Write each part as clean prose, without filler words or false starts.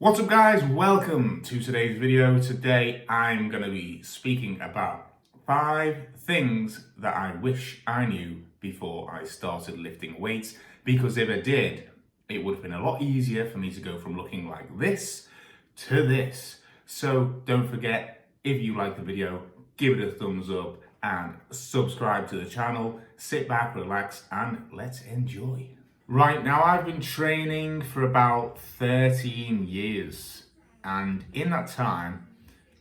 What's up guys, welcome to today's video. Today I'm going to be speaking about 5 things that I wish I knew before I started lifting weights, because if I did, it would have been a lot easier for me to go from looking like this to this. So don't forget, if you like the video, give it a thumbs up and subscribe to the channel. Sit back, relax and let's enjoy. Right now, I've been training for about 13 years, and in that time,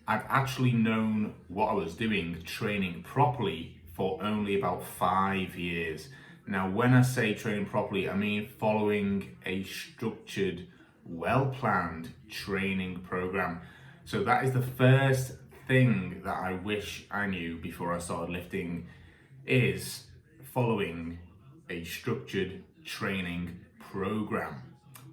I've actually known what I was doing, training properly, for only about 5 years. Now, when I say training properly, I mean following a structured, well planned training program. So, that is the first thing that I wish I knew before I started lifting, is following a structured training program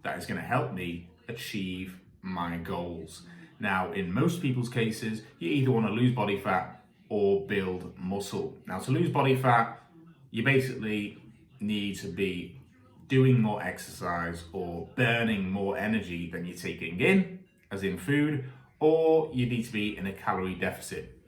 that is going to help me achieve my goals. Now, in most people's cases, you either want to lose body fat or build muscle. Now, to lose body fat, you basically need to be doing more exercise or burning more energy than you're taking in, as in food, or you need to be in a calorie deficit.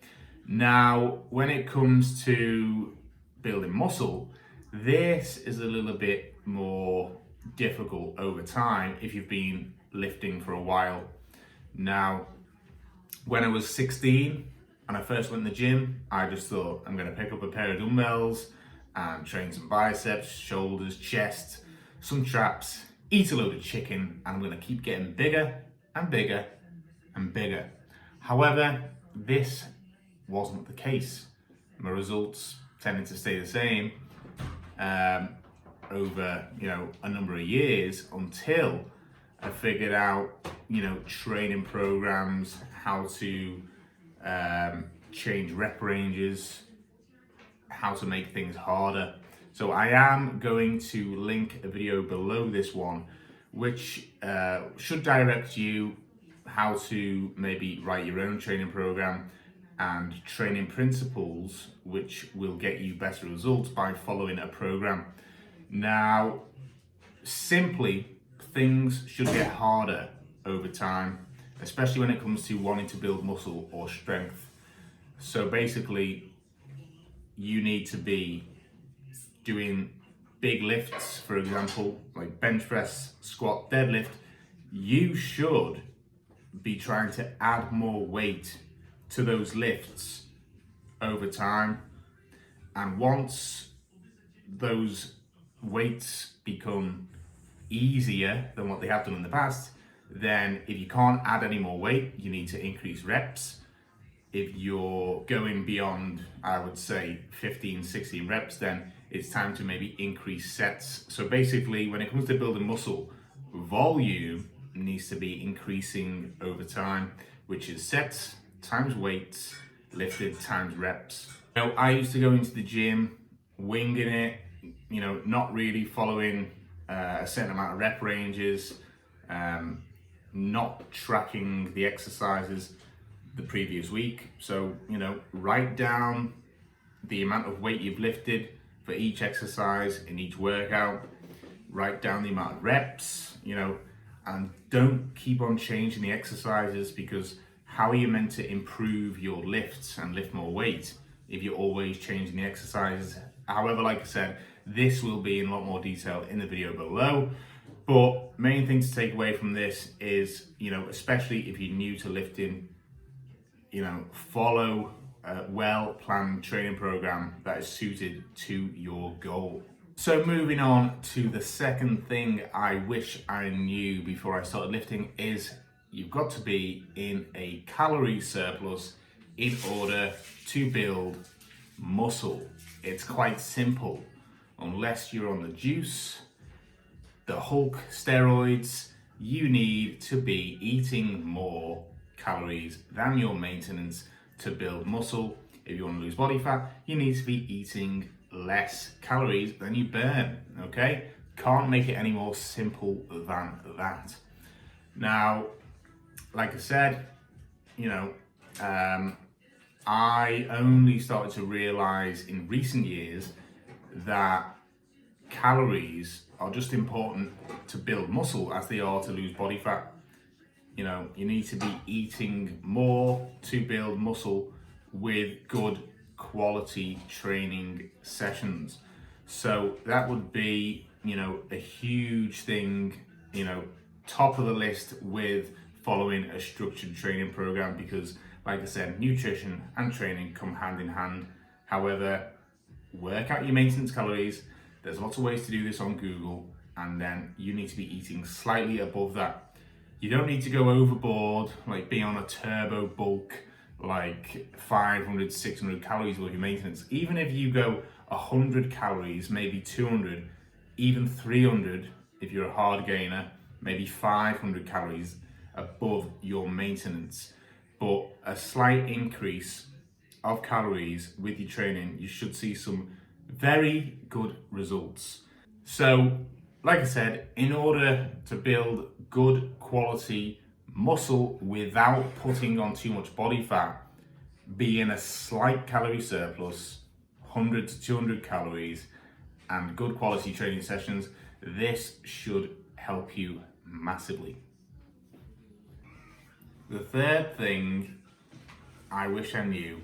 Now, when it comes to building muscle, this is a little bit more difficult over time if you've been lifting for a while. Now, when I was 16 and I first went to the gym, I just thought, I'm going to pick up a pair of dumbbells and train some biceps, shoulders, chest, some traps, eat a load of chicken, and I'm going to keep getting bigger and bigger and bigger. However, this wasn't the case. My results tended to stay the same over a number of years, until I figured out training programs, how to change rep ranges, how to make things harder. So I am going to link a video below this one which should direct you how to maybe write your own training program and training principles which will get you better results by following a program. Now, simply, things should get harder over time, especially when it comes to wanting to build muscle or strength. So basically, you need to be doing big lifts, for example, like bench press, squat, deadlift. You should be trying to add more weight to those lifts over time. And once those weights become easier than what they have done in the past, then if you can't add any more weight, you need to increase reps. If you're going beyond, I would say 15, 16 reps, then it's time to maybe increase sets. So basically, when it comes to building muscle, volume needs to be increasing over time, which is sets times weights lifted times reps. I used to go into the gym winging it, not really following a certain amount of rep ranges, not tracking the exercises the previous week. So, write down the amount of weight you've lifted for each exercise in each workout, write down the amount of reps, and don't keep on changing the exercises, because how are you meant to improve your lifts and lift more weight if you're always changing the exercises? However, like I said, this will be in a lot more detail in the video below. But main thing to take away from this is, especially if you're new to lifting, follow a well-planned training program that is suited to your goal. So moving on to the second thing I wish I knew before I started lifting is, you've got to be in a calorie surplus in order to build muscle. It's quite simple. Unless you're on the juice, the Hulk steroids, you need to be eating more calories than your maintenance to build muscle. If you want to lose body fat, you need to be eating less calories than you burn, okay? Can't make it any more simple than that. Now, like I said, I only started to realize in recent years that calories are just important to build muscle as they are to lose body fat. You need to be eating more to build muscle with good quality training sessions. So that would be, a huge thing, top of the list with following a structured training program, because like I said, nutrition and training come hand in hand. However, work out your maintenance calories. There's lots of ways to do this on Google, and then you need to be eating slightly above that. You don't need to go overboard, like be on a turbo bulk, like 500, 600 calories worth of maintenance. Even if you go 100 calories, maybe 200, even 300, if you're a hard gainer, maybe 500 calories above your maintenance. But a slight increase of calories with your training, you should see some very good results. So, like I said, in order to build good quality muscle without putting on too much body fat, be in a slight calorie surplus, 100 to 200 calories, and good quality training sessions, this should help you massively. The third thing I wish I knew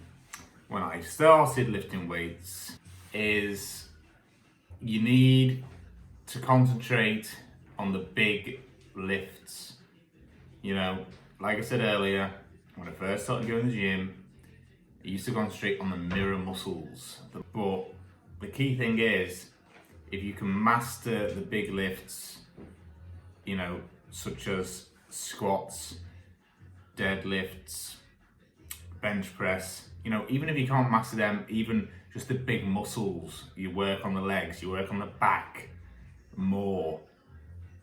when I started lifting weights is you need to concentrate on the big lifts. Like I said earlier, when I first started going to the gym, I used to concentrate on the mirror muscles. But the key thing is, if you can master the big lifts, such as squats, deadlifts, bench press, even if you can't master them, even just the big muscles, you work on the legs, you work on the back more.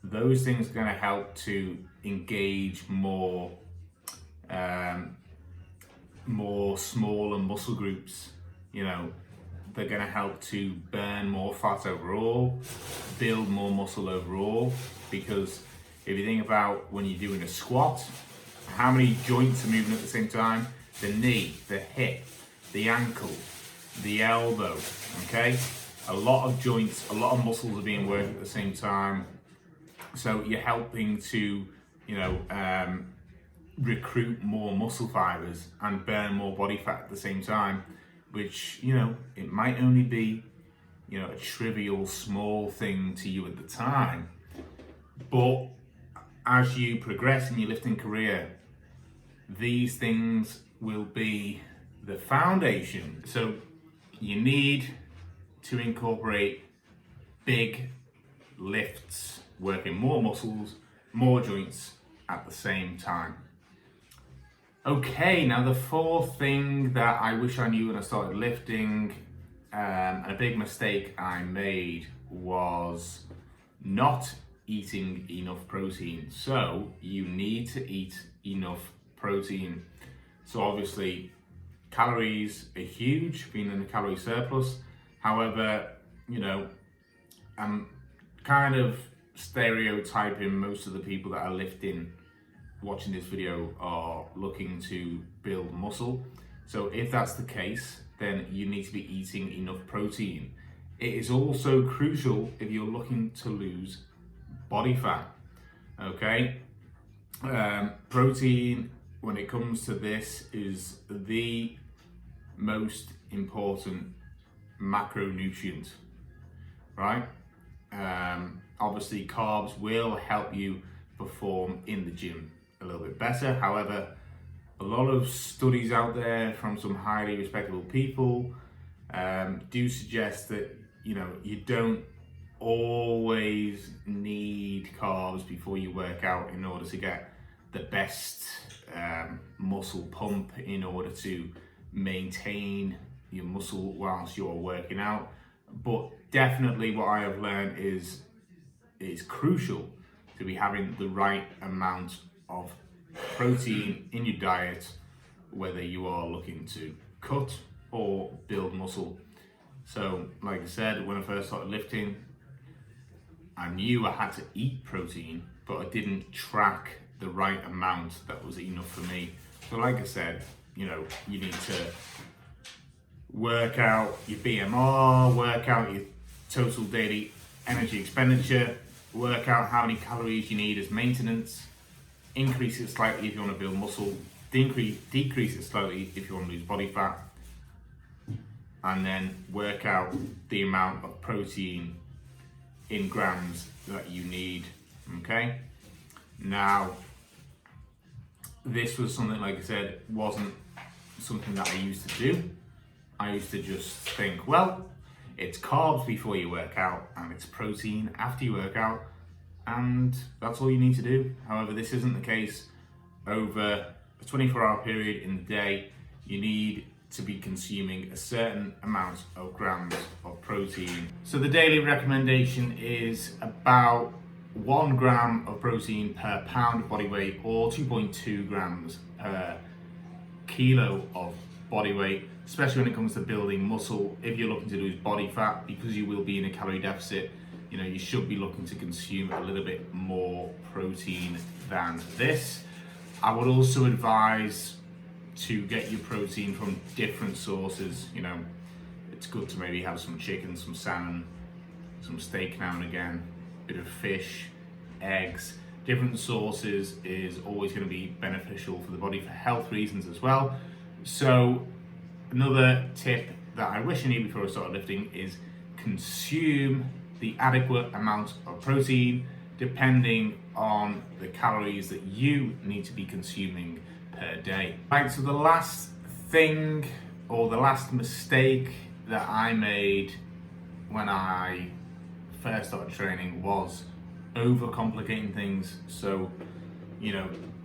Those things are going to help to engage more smaller muscle groups. They're going to help to burn more fat overall, build more muscle overall, because if you think about when you're doing a squat, how many joints are moving at the same time? The knee, the hip, the ankle, the elbow, okay? A lot of joints, a lot of muscles are being worked at the same time. So you're helping to, recruit more muscle fibers and burn more body fat at the same time, which, it might only be, a trivial small thing to you at the time. But as you progress in your lifting career, these things will be the foundation. So you need to incorporate big lifts, working more muscles, more joints at the same time. Okay, now the fourth thing that I wish I knew when I started lifting, and a big mistake I made, was not eating enough protein. So you need to eat enough protein. So obviously calories are huge, being in a calorie surplus. However, I'm kind of stereotyping most of the people that are lifting, watching this video, are looking to build muscle. So if that's the case, then you need to be eating enough protein. It is also crucial if you're looking to lose body fat, okay? Protein, when it comes to this, is the most important macronutrient, right? Obviously carbs will help you perform in the gym a little bit better. However, a lot of studies out there from some highly respectable people do suggest that you don't always need carbs before you work out in order to get the best muscle pump, in order to maintain your muscle whilst you're working out. But definitely what I have learned is it's crucial to be having the right amount of protein in your diet, whether you are looking to cut or build muscle. So like I said, when I first started lifting, I knew I had to eat protein, but I didn't track the right amount that was enough for me. So like I said, you need to work out your BMR, work out your total daily energy expenditure, work out how many calories you need as maintenance, increase it slightly if you want to build muscle, decrease it slightly if you want to lose body fat, and then work out the amount of protein in grams that you need. Okay, now this was something, like I said, wasn't something that I used to do. I used to just think, well, it's carbs before you work out and it's protein after you work out, and that's all you need to do. However, this isn't the case. Over a 24-hour period in the day, you need to be consuming a certain amount of grams of protein. So the daily recommendation is about 1 gram of protein per pound of body weight, or 2.2 grams per kilo of body weight, especially when it comes to building muscle. If you're looking to lose body fat, because you will be in a calorie deficit, you should be looking to consume a little bit more protein than this. I would also advise to get your protein from different sources. It's good to maybe have some chicken, some salmon, some steak now and again, a bit of fish, eggs. Different sources is always going to be beneficial for the body for health reasons as well. So another tip that I wish I knew before I started lifting is consume the adequate amount of protein depending on the calories that you need to be consuming per day. Right, so the last thing, or the last mistake that I made when I first started training was overcomplicating things. So,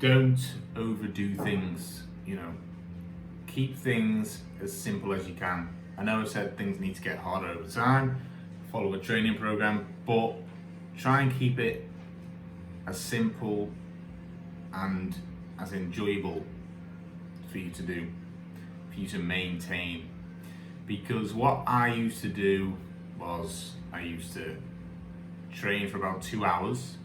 don't overdo things. Keep things as simple as you can. I know I said things need to get harder over time, follow a training program, but try and keep it as simple and as enjoyable for you to do, for you to maintain. Because what I used to do was, I used to train for about 2 hours.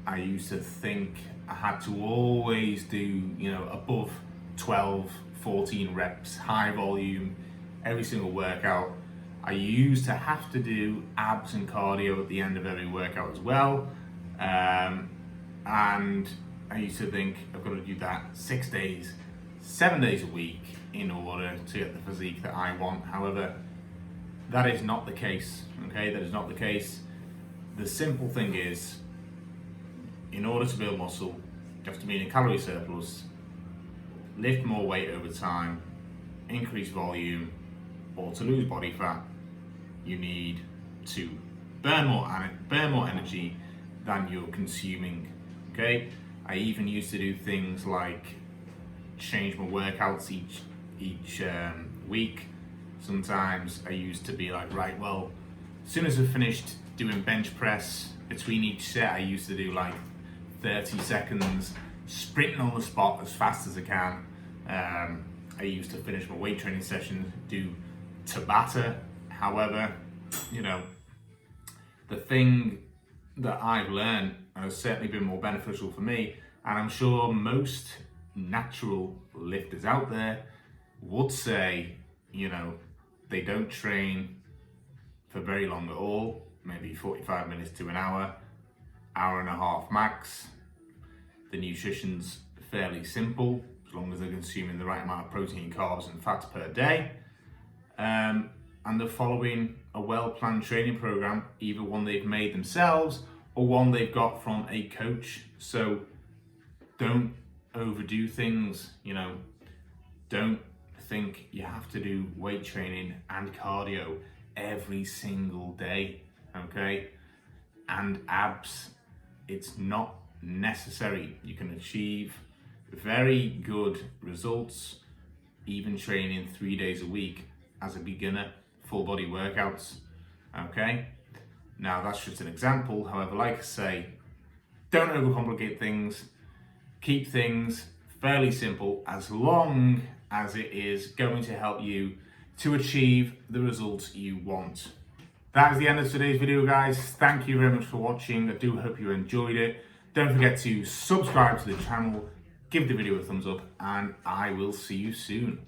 I used to think I had to always do, above 12, 14 reps, high volume, every single workout. I used to have to do abs and cardio at the end of every workout as well. And I used to think I've got to do that 6 days, 7 days a week in order to get the physique that I want. However, that is not the case, okay? That is not the case. The simple thing is, in order to build muscle, you have to be in a calorie surplus, lift more weight over time, increase volume, or to lose body fat, you need to burn more energy than you're consuming, okay? I even used to do things like change my workouts each week. Sometimes I used to be like, right, well, as soon as I finished doing bench press, between each set I used to do like 30 seconds sprinting on the spot as fast as I can. I used to finish my weight training session, do Tabata. However, the thing that I've learned has certainly been more beneficial for me, and I'm sure most natural lifters out there would say, they don't train for very long at all, maybe 45 minutes to an hour and a half max. The nutrition's fairly simple, as long as they're consuming the right amount of protein, carbs and fats per day. And they're following a well-planned training program, either one they've made themselves or one they've got from a coach. So don't overdo things, don't think you have to do weight training and cardio every single day, okay? And abs, it's not necessary. You can achieve very good results even training 3 days a week as a beginner, full body workouts, okay? Now that's just an example. However, like I say, don't overcomplicate things. Keep things fairly simple, as long as it is going to help you to achieve the results you want. That is the end of today's video, guys. Thank you very much for watching. I do hope you enjoyed it. Don't forget to subscribe to the channel, give the video a thumbs up, and I will see you soon.